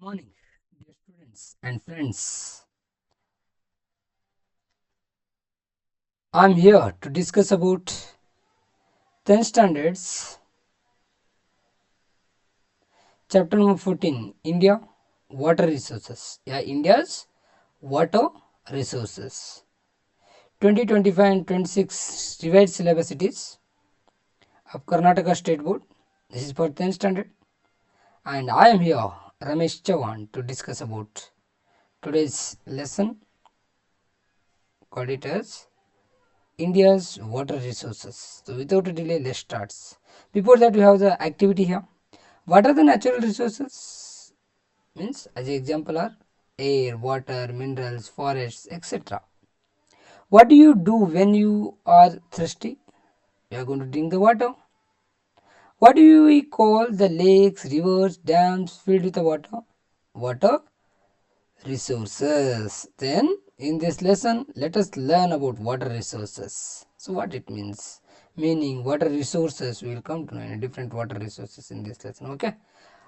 Morning, dear students and friends. I'm here to discuss about 10th standards, chapter number 14, India water resources. India's water resources. 2025 and 26 revised syllabus it is of Karnataka State Board. This is for 10th standard, and I am here, Ramesh Chavan, to discuss about today's lesson called it as India's water resources. So without a delay, let's start. Before that, we have the activity here. What are the natural resources? Means as an example are air, water, minerals, forests, etc. What do you do when you are thirsty? You are going to drink the water. What do we call the lakes, rivers, dams filled with the water? Water resources. Then in this lesson, let us learn about water resources. So what it means? Meaning water resources, we will come to know in different water resources in this lesson. Okay.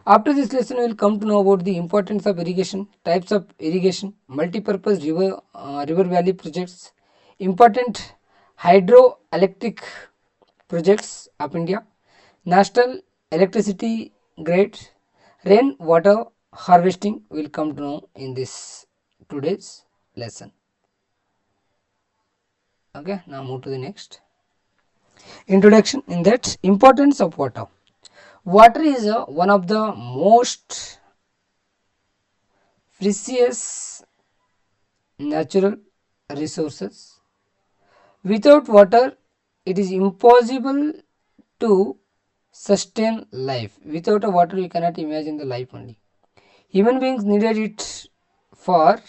After this lesson, we will come to know about the importance of irrigation, types of irrigation, multi-purpose river valley projects, important hydroelectric projects of India, national electricity grid, rain water harvesting will come to know in this today's lesson. Okay, now move to the next. Introduction in that importance of water. Water is one of the most precious natural resources. Without water, it is impossible to sustain life. Without a water, you cannot imagine the life only. Human beings needed it for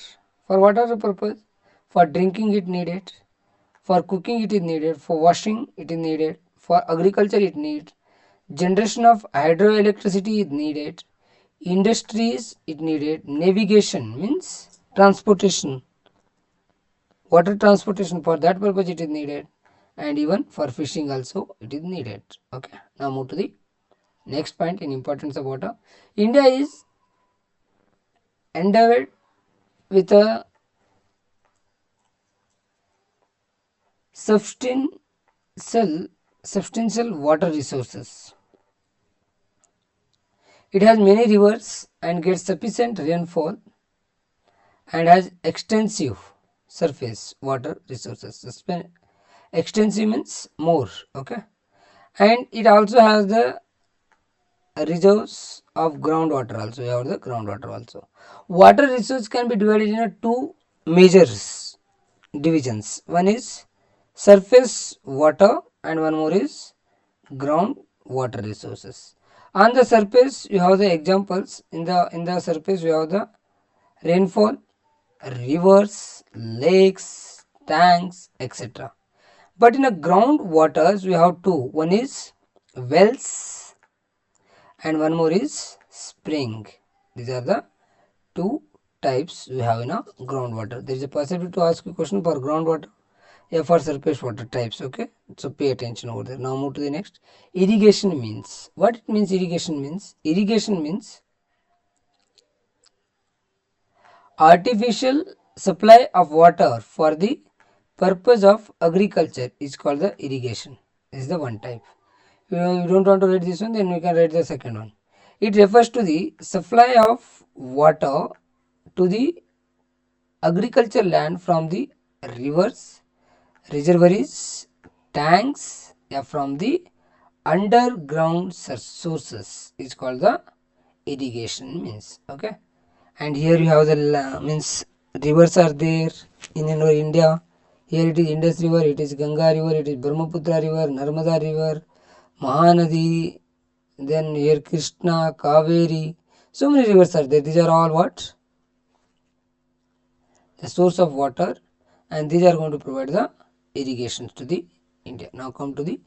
what are the purpose? For drinking it needed, for cooking it is needed, for washing it is needed, for agriculture it needs, generation of hydroelectricity is needed, industries it needed, navigation means transportation, water transportation for that purpose it is needed, and even for fishing also it is needed. Okay, now move to the next point in importance of water. India is endowed with a substantial substantial water resources. It has many rivers and gets sufficient rainfall and has extensive surface water resources. Extensive means more, okay, and it also has the reserves of groundwater also. You have the groundwater also. Water resource can be divided into two major divisions. One is surface water and one more is ground water resources. On the surface you have the examples. In the surface you have the rainfall, rivers, lakes, tanks, etc. But in the ground waters we have two. One is wells and one more is spring. These are the two types we have in a groundwater. There is a possibility to ask a question for groundwater, for surface water types. Okay, so pay attention over there. Now move to the next. Irrigation means what it means. Irrigation means artificial supply of water for the purpose of agriculture is called the irrigation. This is the one type. You don't want to write this one, then we can write the second one. It refers to the supply of water to the agriculture land from the rivers, reservoirs, tanks, from the underground sources is called the irrigation means. Okay, and here you have the means rivers are there in India. Here it is Indus river, it is Ganga river, it is Brahmaputra river, Narmada river, Mahanadi, then here Krishna, Kaveri, so many rivers are there. These are all what? The source of water, and these are going to provide the irrigations to the India. Now come to the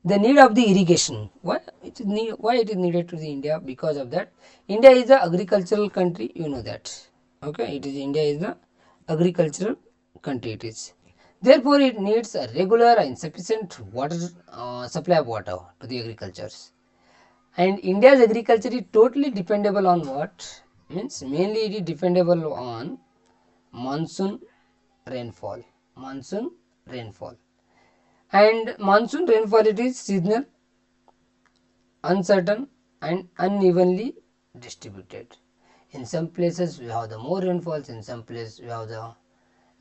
need of the irrigation. Why it is needed to the India? Because of that, India is the agricultural country. You know that. Okay, it is India is the agricultural country. It is. Therefore, it needs a regular and sufficient water supply of water to the agricultures. And India's agriculture is totally dependable on what? means mainly it is dependable on monsoon rainfall. Monsoon rainfall. And monsoon rainfall, it is seasonal, uncertain and unevenly distributed. In some places we have the more rainfalls, in some places we have the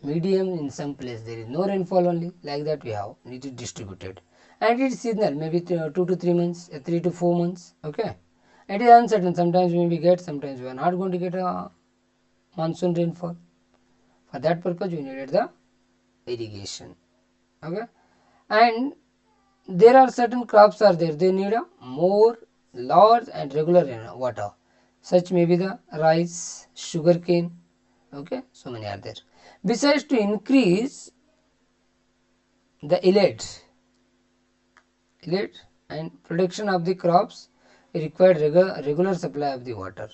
medium, in some places there is no rainfall only, like that we have, it is distributed. And it is seasonal, maybe 2 to 3 months, 3 to 4 months, okay. It is uncertain, sometimes we may get, sometimes we are not going to get a monsoon rainfall. For that purpose we needed the irrigation, okay. And there are certain crops are there, they need a more large and regular water, such may be the rice, sugarcane, okay, so many are there. Besides, to increase the yield and production of the crops required regular supply of the water.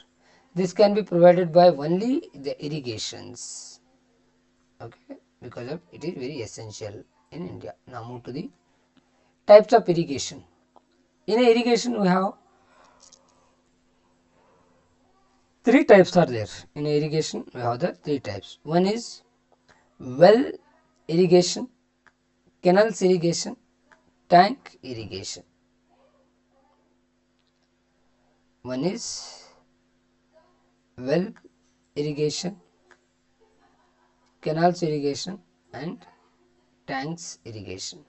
This can be provided by only the irrigations, okay, because of it is very essential in India. Now move to the types of irrigation. In irrigation we have three types are there. In irrigation we have the three types. One is well irrigation, canals irrigation, tank irrigation. One is well irrigation, canals irrigation and tanks irrigation.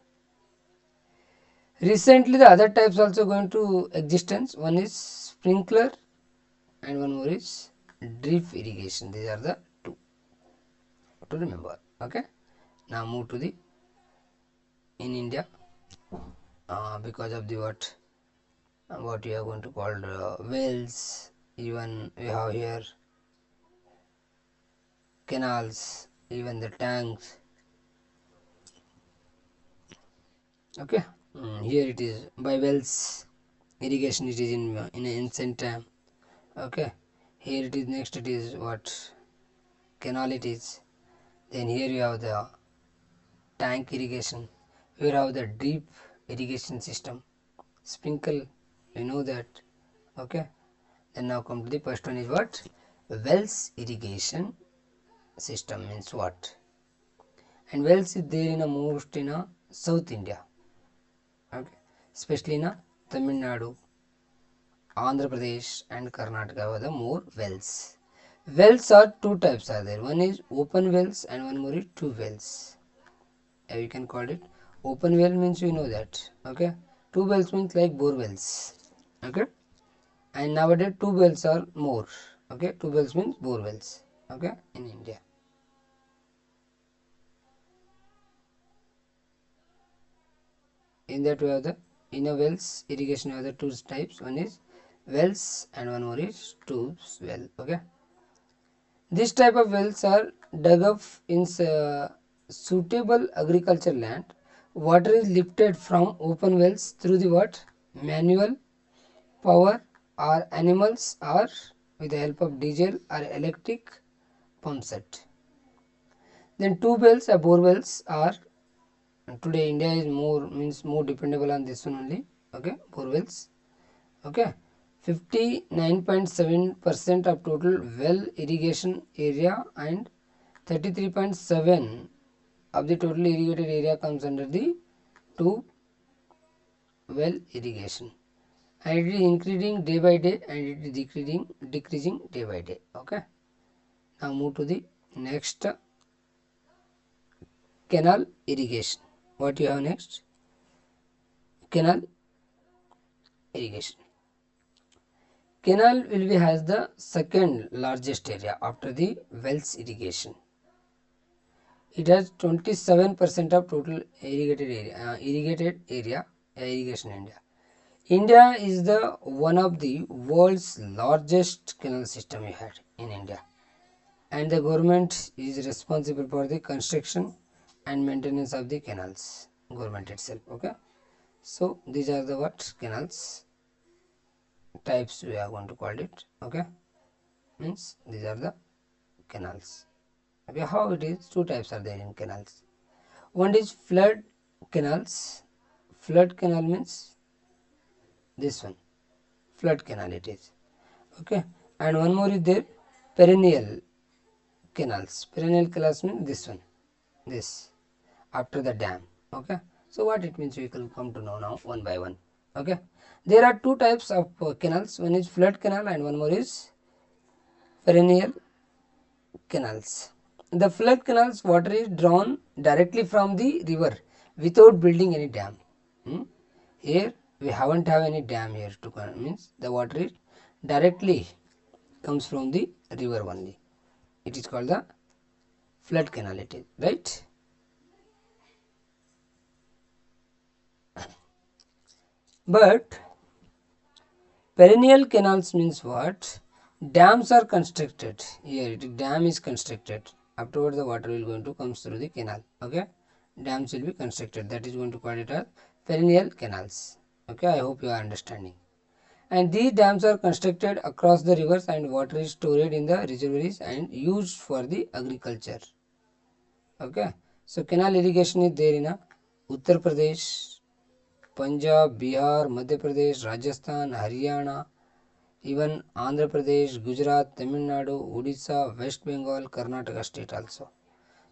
Recently the other types also going to existence. One is sprinkler and one more is drip irrigation. These are the two to remember, okay. Now move to the in India, because of the what we are going to call wells, even we have here canals, even the tanks, okay. Here it is by wells irrigation, it is in ancient time, okay. Here it is, next it is what canal it is. Then here you have the tank irrigation, here you have the deep irrigation system, sprinkle, you know that, okay. Then now come to the first one is what wells irrigation system means what. And wells is there in a most in a South India, okay, especially in a Tamil Nadu, Andhra Pradesh and Karnataka were the more wells. Wells are two types are there. One is open wells and one more is two wells. You can call it open well means you know that, okay. Two wells means like bore wells, okay. And nowadays two wells are more, okay. Two wells means bore wells, okay, in India. In that we have the in a wells irrigation we have the two types. One is wells and one more is tubes well, okay. This type of wells are dug up in suitable agriculture land. Water is lifted from open wells through the what manual power or animals or with the help of diesel or electric pump set. Then tube wells or bore wells are today India is more dependable on this one only, okay, bore wells, okay. 59.7% of total well irrigation area and 33.7 of the total irrigated area comes under the tube well irrigation, and it is increasing day by day and it is decreasing day by day, okay. Now move to the next canal irrigation. What you have next? Canal irrigation. Canal will be has the second largest area after the wells irrigation. It has 27% of total irrigated area, irrigation India. India is the one of the world's largest canal system we had in India, and the government is responsible for the construction and maintenance of the canals, government itself, okay. So these are the what canals types we are going to call it, okay. Means these are the canals, okay. How it is, two types are there in canals. One is flood canals. Flood canal means this one, flood canal it is, okay. And one more is there perennial canals. Perennial canals means this one, this after the dam. Okay, so what it means we will come to know now one by one. Okay, there are two types of canals. One is flood canal and one more is perennial canals. The flood canals water is drawn directly from the river without building any dam. Here we haven't have any dam here to means the water is directly comes from the river only. It is called the flood canal, it is right. But perennial canals means what? Dams are constructed. Here dam is constructed. Afterwards the water will going to comes through the canal. Okay, dams will be constructed. That is going to call it as perennial canals. Okay, I hope you are understanding. And these dams are constructed across the rivers and water is stored in the reservoirs and used for the agriculture. Okay, so canal irrigation is there in Uttar Pradesh, Punjab, Bihar, Madhya Pradesh, Rajasthan, Haryana, even Andhra Pradesh, Gujarat, Tamil Nadu, Odisha, West Bengal, Karnataka state also.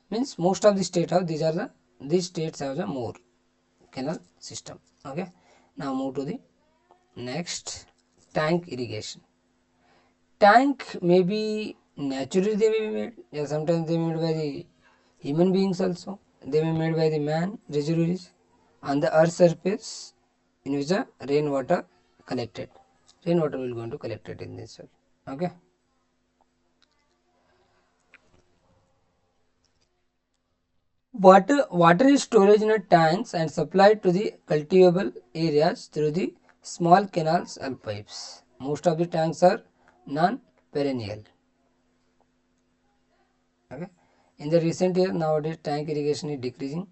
Means most of the state have these states have the more canal system. Okay, now move to the next, tank irrigation. Tank may be naturally they may be made, yeah, sometimes they may be made by the human beings also. They may be made by the man, reservoirs on the earth surface in which the rainwater collected. Rainwater will going to collect it in this way. Okay. Water is stored in tanks and supplied to the cultivable areas through the small canals and pipes. Most of the tanks are non-perennial. Okay. In the recent year, nowadays tank irrigation is decreasing.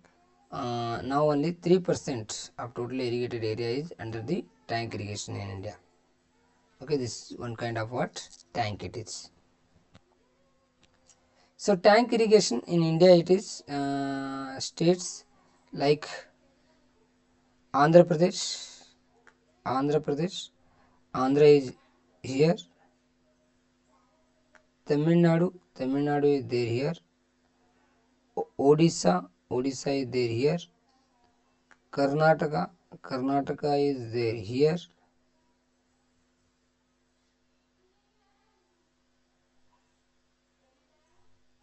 Now only 3% of total irrigated area is under the tank irrigation in India. Okay, this is one kind of what tank it is. So tank irrigation in India, it is states like Andhra Pradesh, Andhra is here, Tamil Nadu is there here, Odisha is there here, Karnataka is there here,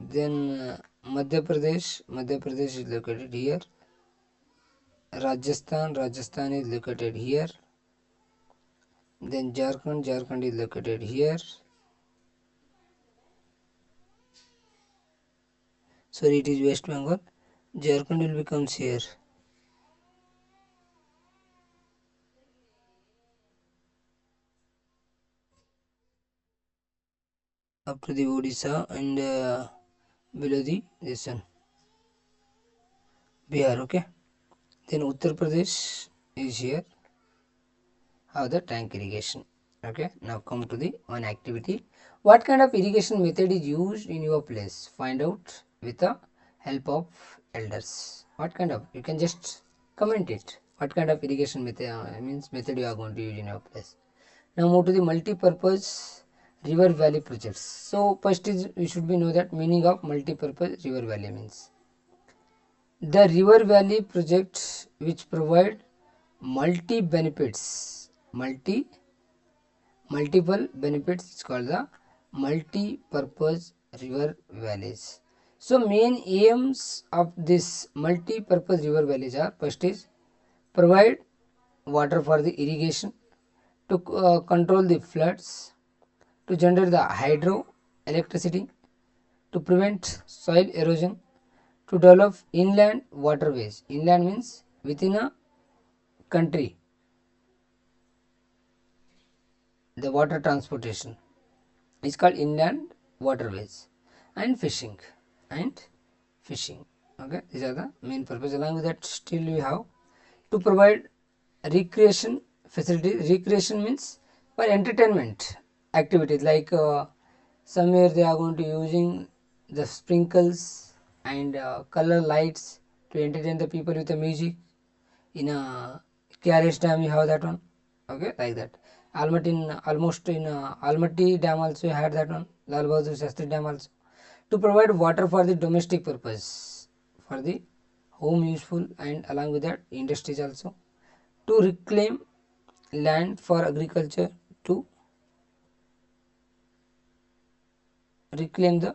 then Madhya Pradesh is located here, Rajasthan is located here, then Jharkhand is located here. Sorry, it is West Bengal. Jharkhand will becomes here. Up to the Odisha and below the this one Bihar. Okay. Then Uttar Pradesh is here. How the tank irrigation. Okay. Now come to the one activity. What kind of irrigation method is used in your place? Find out with the help of elders. What kind of? You can just comment it. What kind of irrigation method you are going to use in your place? Now move to the multi-purpose river valley projects. So first is we should be know that meaning of multi-purpose river valley means the river valley projects which provide multi benefits, multiple benefits is called the multi-purpose river valleys. So main aims of this multi-purpose river valleys are first is provide water for the irrigation, to control the floods, to generate the hydro electricity, to prevent soil erosion, to develop inland waterways. Inland means within a country, the water transportation is called inland waterways, and fishing Okay, these are the main purpose. Along with that, still we have to provide recreation facilities. Recreation means for entertainment activities, like somewhere they are going to using the sprinkles and color lights to entertain the people with the music. In a KRS dam you have that one. Okay, like that. Almaty Dam also had that one, Lal Bahadur Shastri Dam also, to provide water for the domestic purpose, for the home useful, and along with that industries also, to reclaim land for agriculture, to reclaim the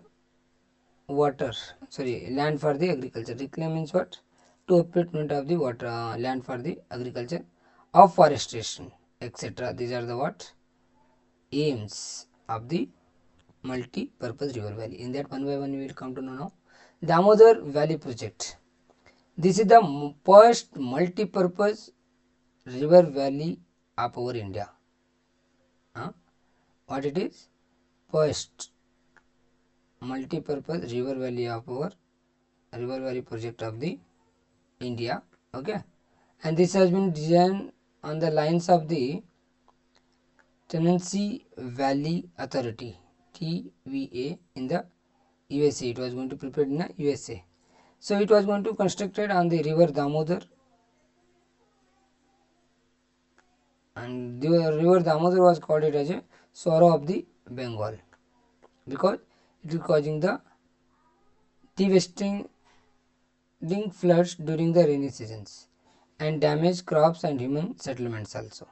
water, sorry, land for the agriculture. Reclaim means what? To upliftment of the water, land for the agriculture, afforestation, etc. These are the what? Aims of the multi-purpose river valley. In that, one by one we will come to know now. Damodar Valley Project. This is the first multi-purpose river valley of our India. What it is? First multi-purpose river valley of our river valley project of the India. Okay, and this has been designed on the lines of the Tennessee Valley Authority TVA in the USA. It was going to prepare in the USA. So it was going to constructed on the river Damodar, and the river Damodar was called it as a sorrow of the Bengal, because it is causing the devastating floods during the rainy seasons and damage crops and human settlements also.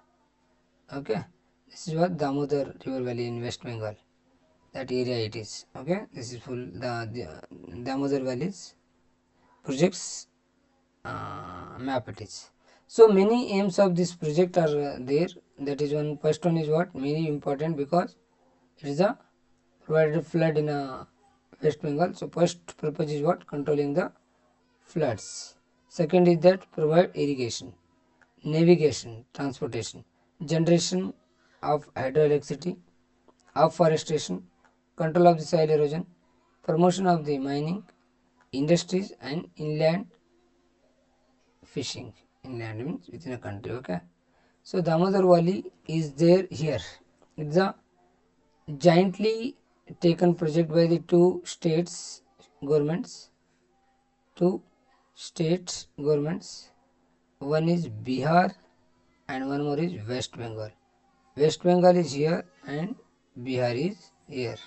Okay, this is what Damodar River Valley in West Bengal, that area it is. Okay, this is full the Damodar Valleys projects map it is. So many aims of this project are there. That is one. First one is what? Very important, because it is a provided flood in West Bengal. So first purpose is what? Controlling the floods. Second is that provide irrigation, navigation, transportation, generation of hydroelectricity, afforestation, control of the soil erosion, promotion of the mining, industries, and inland fishing. Inland means within a country. Okay, so Damodar Valley is there here. It's a jointly taken project by the two states governments. Two state governments. One is Bihar and one more is West Bengal. West Bengal is here and Bihar is here.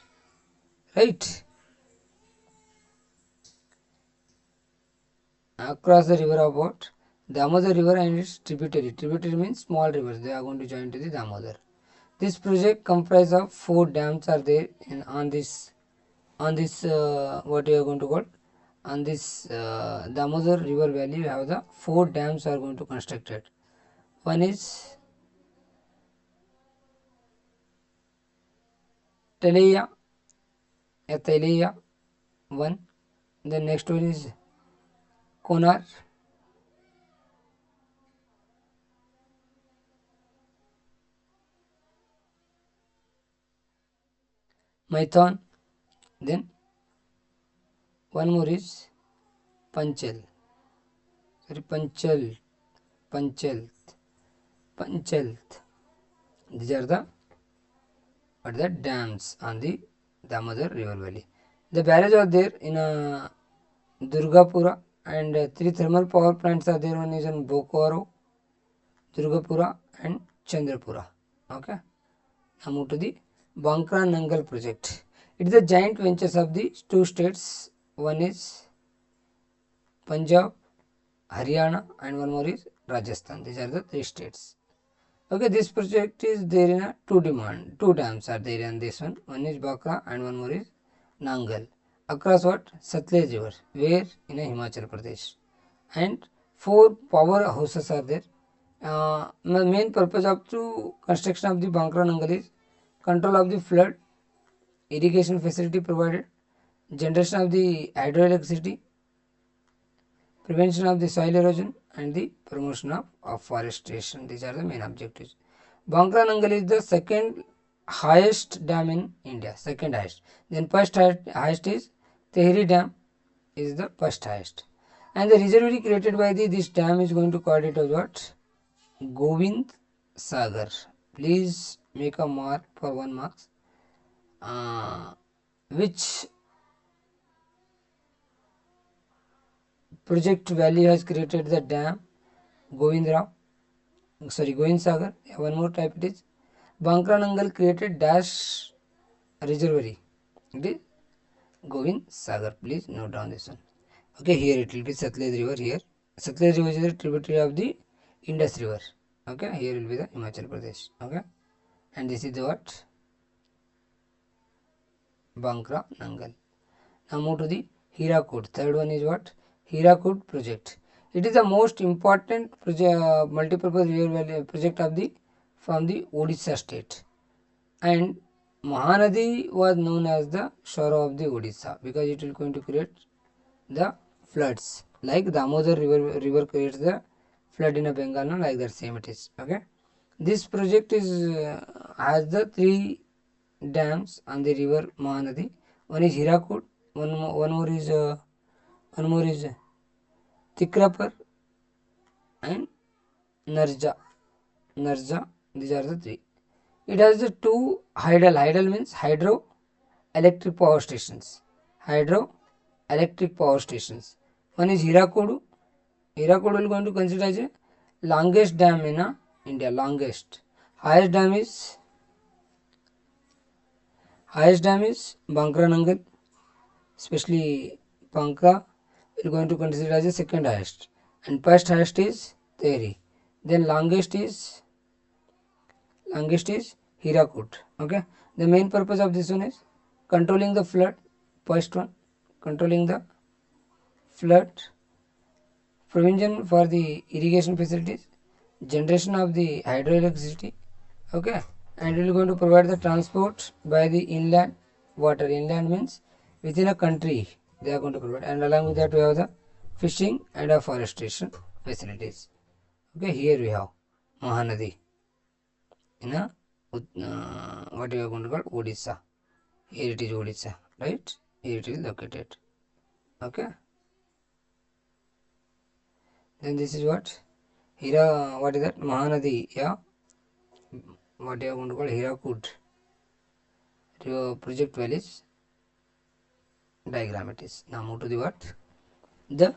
Right? Across the river of what? Damodar river and its tributary. Tributary means small rivers. They are going to join to the Damodar. This project comprises of 4 dams are there on this what you are going to call, on this Damodar river valley. We have the 4 dams are going to constructed. One is Teleya, Teleya one. The next one is Konar, Maithon. Then one more is Panchal. Sorry, Panchal, Panchal. These are the dams on the Damodar river valley. The barrages are there in Durgapura, and 3 thermal power plants are there. One is in Bokaro, Durgapura, and Chandrapura. Okay. Now move to the Bankra Nangal project. It is a joint ventures of the 2 states. One is Punjab, Haryana, and one more is Rajasthan. These are the 3 states. Okay, this project is there in a 2 dams are there in this one. One is Bakra and one more is Nangal. Across what? Satluj river, where in Himachal Pradesh. And 4 power houses are there. Main purpose of the construction of the Bankra Nangal is control of the flood, irrigation facility provided, generation of the hydroelectricity, prevention of the soil erosion, and the promotion of afforestation. These are the main objectives. Bankra Nangal is the second highest dam in India, second highest. Then first highest is Tehri Dam is the first highest. And the reservoir created by this dam is going to call it as what? Govind Sagar. Please make a mark for 1 marks. Which project value has created the dam? Govind Sagar. Yeah, one more type it is Bankranangal created dash reservoir. It is Govind Sagar. Please note down this one. Okay, here it will be Satluj river here. Satluj river is a tributary of the Indus river. Okay, here will be the Himachal Pradesh. Okay, and this is the what? Bankranangal. Now move to the Hirakud. Third one is what? Hirakud project. It is the most important project, multipurpose river project of the from the Odisha state. And Mahanadi was known as the shore of the Odisha because it is going to create the floods. Like Damodar river creates the flood in a Bengal, no? Like that same it is. Okay. This project is has the three dams on the river Mahanadi. One is Hirakud, one more is Tikrapar and Narja. Narja, these are the three. It has the two hydel means hydro electric power stations. Hydro electric power stations. One is Hirakudu. Hirakudu is going to consider as a longest dam in India. Longest. Highest dam is Bankranangal. Especially Pankra we are going to consider as a second highest. And first highest is Tehri. Then longest is Hirakud. Okay. The main purpose of this one is controlling the flood. First one, controlling the flood, provision for the irrigation facilities, generation of the hydroelectricity. Okay. And it is going to provide the transport by the inland water. Inland means within a country they are going to provide. And along with that we have the fishing and afforestation facilities. Okay. Here we have Mahanadi in a what we are going to call Odisha. Here it is Odisha, right? Here it is located. Okay. Then this is what? What is that? Mahanadi, yeah. What we are going to call Hirakud. Project values diagram it is. Now move to the what? The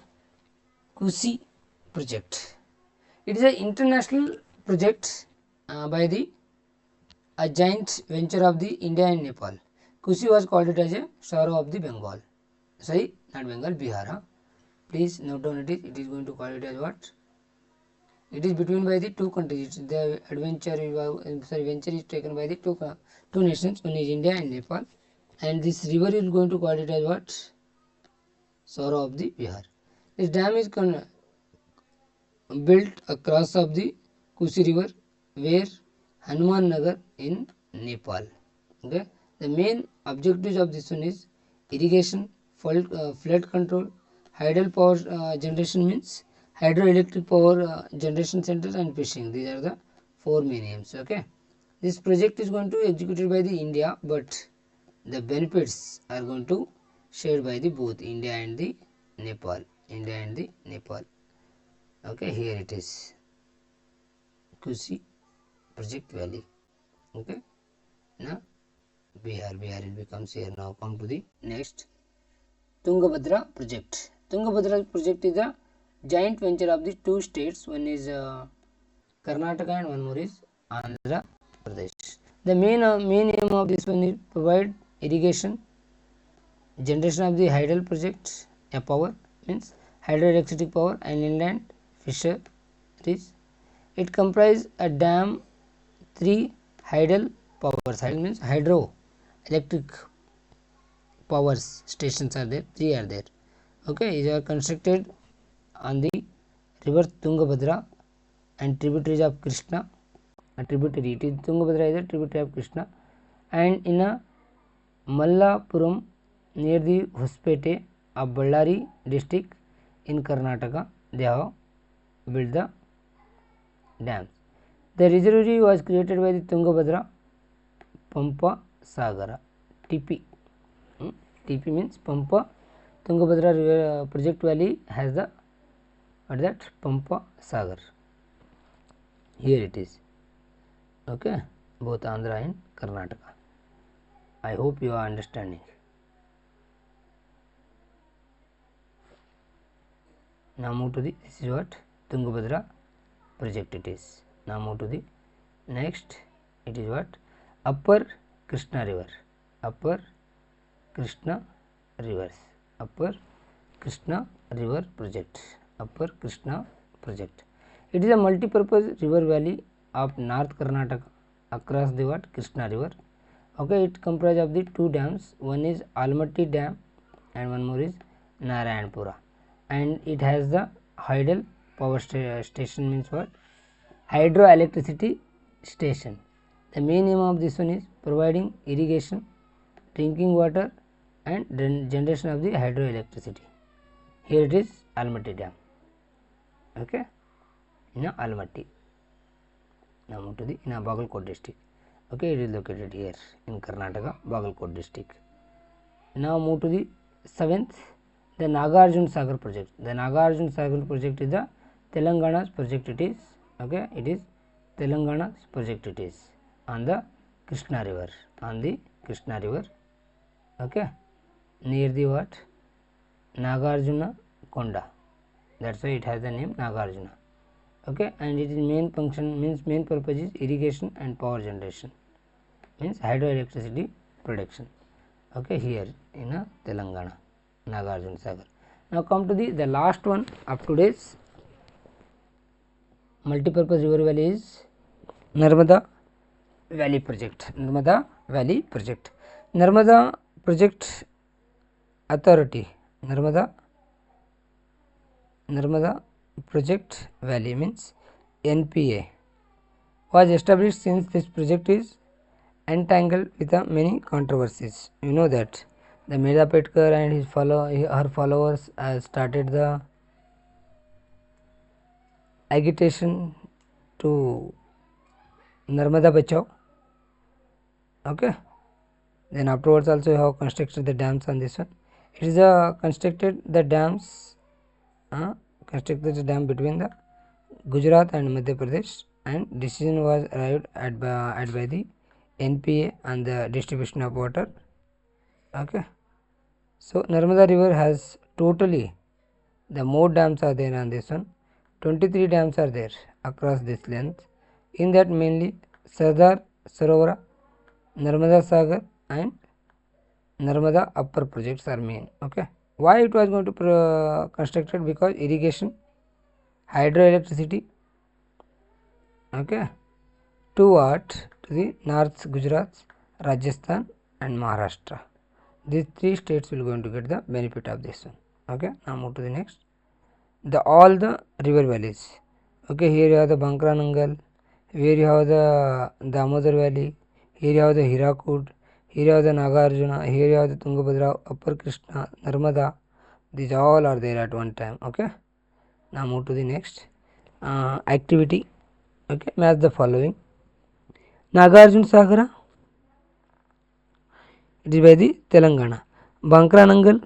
Kusi project. It is an international project by a giant venture of the India and Nepal. Kusi was called it as a sorrow of the Bengal. Sorry, not Bengal, Bihar. Huh? Please note down it is. It is going to call it as what? It is between by the two countries. The venture is taken by the two nations. One is India and Nepal. And this river is going to call it as what? Sorrow of the Bihar. This dam is built across of the Kusi river, where Hanuman Nagar in Nepal. Okay. The main objectives of this one is irrigation, flood control, hydel power generation means hydroelectric power generation centers, and fishing. These are the four main aims. Okay. This project is going to be executed by the India, but the benefits are going to shared by the both India and the Nepal. India and the Nepal. Okay. Here it is. Kusi project valley. Okay. Now Bihar it becomes here. Now come to the next Tungabhadra project. Tungabhadra project is a giant venture of the two states. One is Karnataka and one more is Andhra Pradesh. The main aim of this one is provide irrigation, generation of the hydel project, a power means hydroelectric power, and inland fisheries. It comprises a dam, three hydel powers. Hydel means hydro electric power stations are there. Three are there. Okay, they are constructed on the river Tungabhadra and tributaries of Krishna. A tributary. It is Tungabhadra is a tributary of Krishna, and in a Mallapuram near the Hospete of Ballari district in Karnataka, they have built the dams. The reservoir was created by the Tungabhadra Pampa Sagara. TP. TP means Pampa. Tungabhadra river project valley has the what is that? Pampa Sagar. Here it is. Okay, both Andhra and Karnataka. I hope you are understanding. Now move to the, this is what Tungabhadra project it is. Now move to the next. It is what? Upper Krishna river. Upper Krishna rivers. Upper Krishna river project. Upper Krishna project. It is a multi-purpose river valley of North Karnataka across the what? Krishna river. Okay, it comprises of the two dams. One is Almaty dam and one more is Narayanpura, and it has the hydel power station, means what? Hydroelectricity station. The main aim of this one is providing irrigation, drinking water and generation of the hydroelectricity. Here it is Almaty dam. Okay, in Almaty. Now move to the in Bagalkot district. Okay, it is located here in Karnataka, Bagalkot district. Now move to the 7th, the Nagarjuna Sagar project. The Nagarjuna Sagar project is the Telangana's project. It is okay. It is Telangana's project. It is on the Krishna river. On the Krishna river. Okay, near the what? Nagarjuna Konda. That's why it has the name Nagarjuna. Okay, and its main function means main purpose is irrigation and power generation, means hydroelectricity production. Okay, here in Telangana, Nagarjuna Sagar. Now come to the last one of today's multipurpose river valley is Narmada Valley project. Narmada Valley project. Narmada project authority. Narmada project valley means NPA was established since this project is entangled with many controversies. You know that the Meda Petkar and her followers started the agitation to Narmada Bachao. Okay, then afterwards also you have constructed the dams on this one. It is constructed the dams between the Gujarat and Madhya Pradesh, and decision was arrived at by the NPA on the distribution of water. Okay, so Narmada river has totally the more dams are there on this one. 23 dams are there across this length. In that mainly Sardar Sarovara, Narmada Sagar and Narmada upper projects are main. Okay, why it was going to constructed? Because irrigation, hydroelectricity. Okay, to what? To the North Gujarat, Rajasthan and Maharashtra. These three states will going to get the benefit of this one. Okay, now move to the next. All the river valleys. Okay, here you have the Bankranangal, here you have the Damodar Valley, here you have the Hirakud, here you have the Nagarjuna, here you have the Tungabhadra, Upper Krishna, Narmada. These all are there at one time. Okay, now move to the next activity. Okay, match the following. Nagarjuna Sagara, it is by the Telangana. Bankranangal,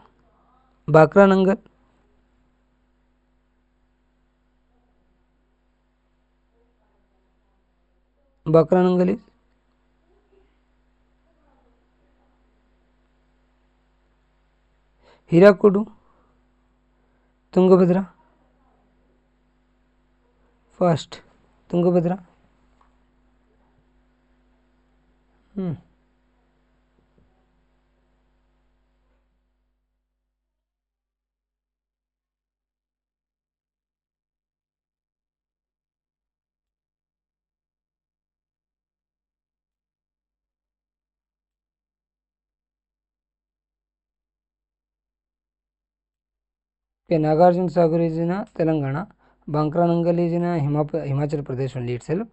Bakranangal, is Hirakudu, Tungabhadra, first Tungabhadra. Okay, Nagarjuna Sagar is in Telangana, Bankranangal is in Himachal Pradesh only itself,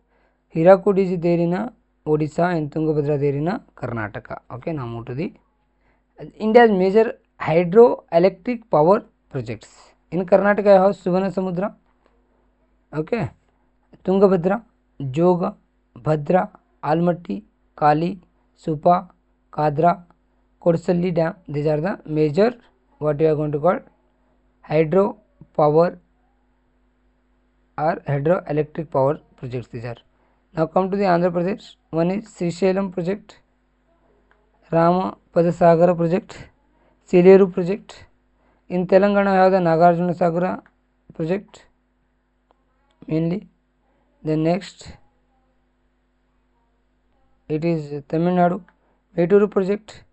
Hirakud is there in Odisha and Tungabhadra there in Karnataka. Okay, now move to the India's major hydroelectric power projects. In Karnataka you have Suvarna Samudra, okay, Tungabhadra, Joga, Bhadra, Almaty, Kali, Supa, Kadra, Kodsalli dam. These are the major what we are going to call hydro power or hydroelectric power projects. These are. Now come to the Andhra Pradesh. One is Srisailam project, Rama Padasagara project, Sileru project. In Telangana, we have the Nagarjuna Sagara project mainly. Then next, it is Tamil Nadu. Meturu project,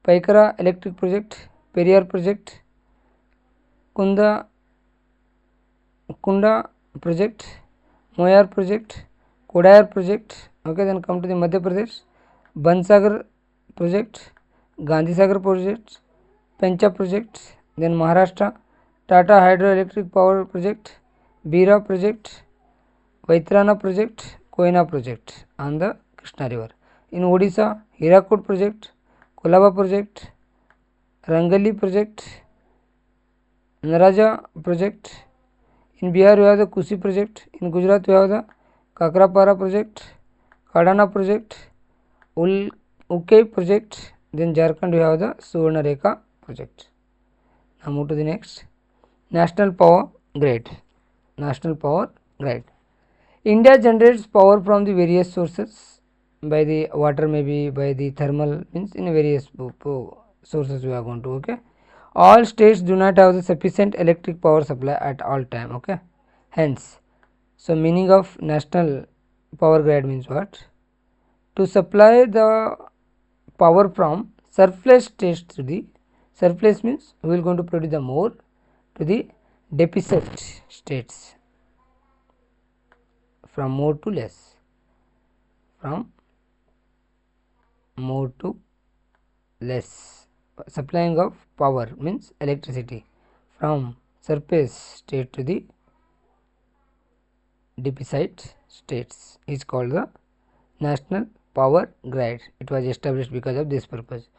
Paikara electric project, Periyar project, Kunda project, Moyar project, Kodayar project. Okay, then come to the Madhya Pradesh, Bansagar project, Gandhi Sagar project, Pencha project. Then Maharashtra, Tata hydroelectric power project, Bira project, Vaitrana project, Koina project on the Krishna river. In Odisha, Hirakud project, Kolaba project, Rangali project, Naraja project. In Bihar we have the Kusi project. In Gujarat we have the Kakrapara project, Kadana project, Uke project. Then Jharkhand we have the Suvarna Rekha project. Now move to the next. National power grid. National power grid. India generates power from the various sources, by the water, maybe by the thermal, means in various sources we are going to. Okay, all states do not have the sufficient electric power supply at all time. Okay, hence, so meaning of national power grid means what? To supply the power from surplus states to the surplus, means we will going to produce the more to the deficit states, from more to less, from more to less. Supplying of power means electricity from surface state to the deficit states is called the national power grid. It was established because of this purpose.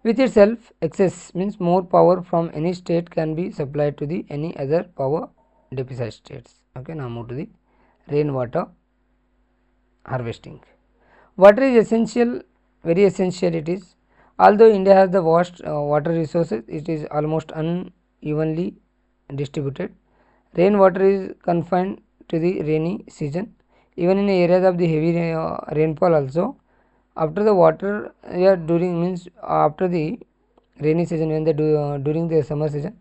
With itself, excess means more power from any state can be supplied to the any other power deficit states. Okay, now move to the rainwater harvesting. Water is essential, very essential it is. Although India has the vast water resources, it is almost unevenly distributed. Rainwater is confined to the rainy season. Even in areas of the heavy rainfall also, after the water, during means after the rainy season, when they do during the summer season,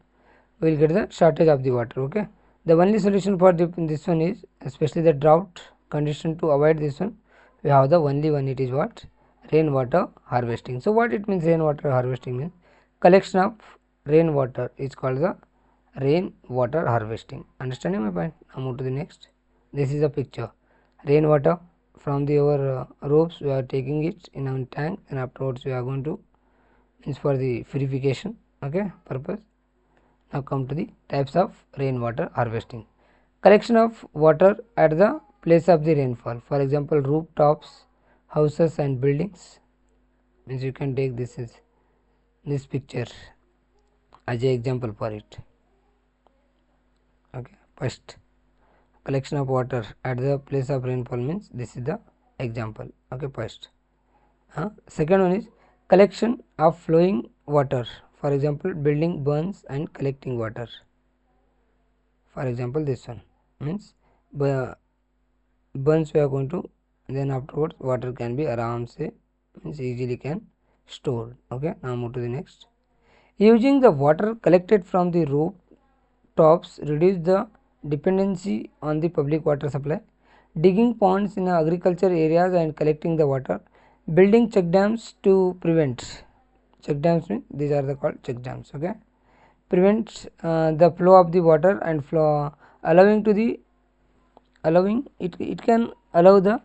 we will get the shortage of the water. Okay, the only solution for this one is, especially the drought condition, to avoid this one, we have the only one, it is what? Rainwater harvesting. So what it means, rainwater harvesting means collection of rainwater is called the rainwater harvesting. Understanding my point? Now move to the next. This is a picture. Rainwater from the our ropes, we are taking it in our tank, and afterwards we are going to, means for the purification, okay, purpose. Now come to the types of rainwater harvesting. Collection of water at the place of the rainfall. For example, rooftops, houses and buildings. Means you can take this picture as an example for it. Okay, first collection of water at the place of rainfall, means this is the example. Okay, first. Second one is collection of flowing water. For example, building burns and collecting water. For example, this one means burns we are going to, then afterwards water can be aram se, means easily can stored. Okay, now move to the next. Using the water collected from the roof tops reduce the dependency on the public water supply. Digging ponds in agriculture areas and collecting the water. Building check dams to prevent, check dams means these are the called check dams. Okay, prevent the flow of the water and flow, allowing it can allow the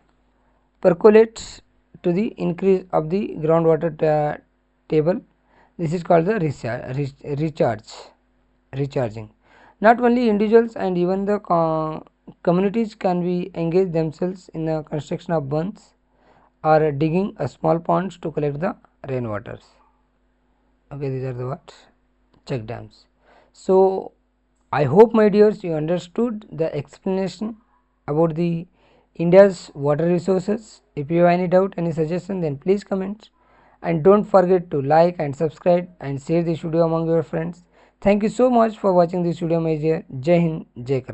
percolate to the increase of the groundwater table. This is called the recharging. Not only individuals and even the communities can be engage themselves in the construction of bunds or digging a small ponds to collect the rainwaters. Okay, these are the what? Check dams. So I hope, my dears, you understood the explanation about the India's water resources. If you have any doubt, any suggestion, then please comment, and don't forget to like and subscribe and share this video among your friends. Thank you so much for watching this video, my dear. Jai Hind, Jai Karnataka.